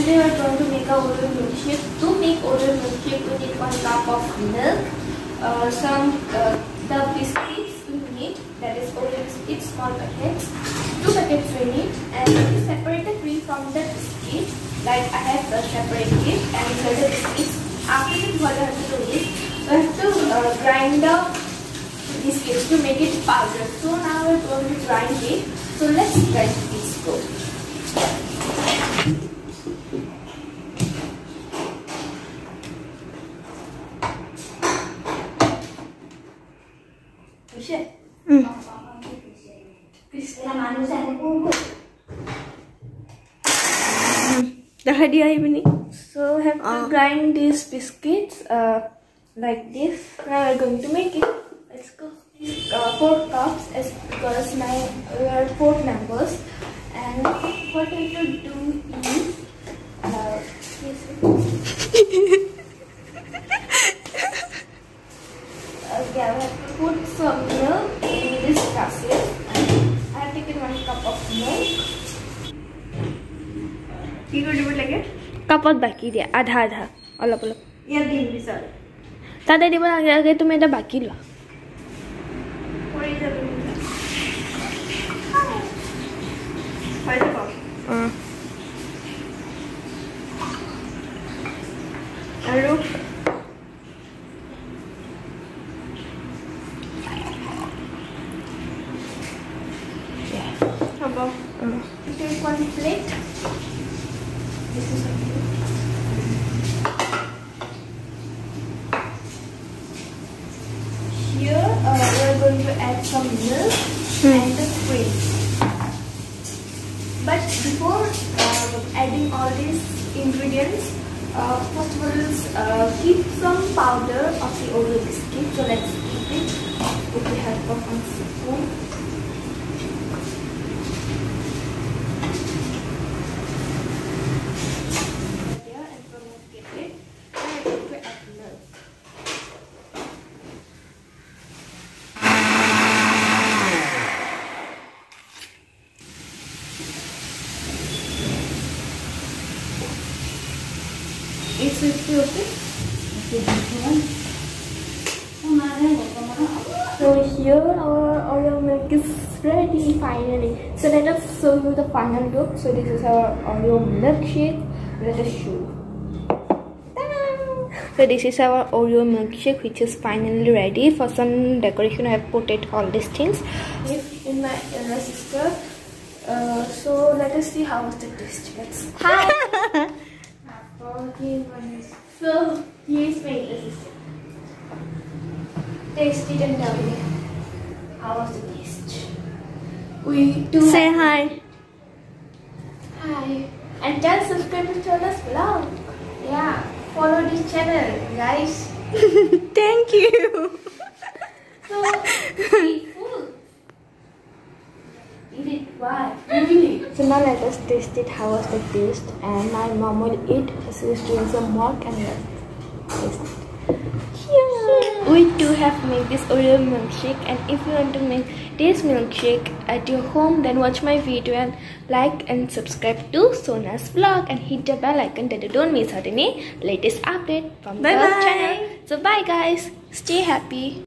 today we are going to make a Oreo milkshake. To make Oreo milkshake, we need 1 cup of milk, the biscuits we need, that is Oreo biscuits, small packets, 2 packets we need, and we separate the cream from the biscuit. Like I have separated it, and the biscuits. After that, what I have to do is we have to grind the biscuits to make it powder. So now we are going to grind it. So let's grind this. Go. So I have to grind these biscuits like this. Now we are going to make it. Let's go. 4 cups because we are 4 members. And what I have to do is okay, I have to put some milk in this glasses. I have taken 1 cup of milk. You go do it like it? Cup of baki dia, adha. Alap. Yeah, give me sir. Tada dibo lage to me the baki lo. What is the Hello. Yeah. How about take 1 plate? This is okay. Here we are going to add some milk and the cream. But before adding all these ingredients, first of all, keep some powder of the Oreo biscuit. So let's keep it with the help of 1 spoon. Here, and from keep it, and I'm going to add milk. Is it okay? So here our Oreo milk is ready finally. So let us show you the final look. So this is our Oreo milkshake. Let us show. So this is our Oreo milkshake, which is finally ready. For some decoration, I have put it all these things in my younger sister. So let us see how the taste gets. Hi. So here's my little sister. Taste it and tell me how was the taste. We do say hi. Hi. And tell subscribers to us vlog. Yeah. Follow this channel, guys. Thank you. So eat food. Eat it. Why? Really? So now let us taste it. How was the taste? And my mom will eat. She is doing some work and let's taste it. Yeah. We do have made this Oreo milkshake, and if you want to make this milkshake at your home, then watch my video and like and subscribe to Sona's vlog and hit the bell icon that you don't miss out any latest update from the channel. So bye guys. Stay happy.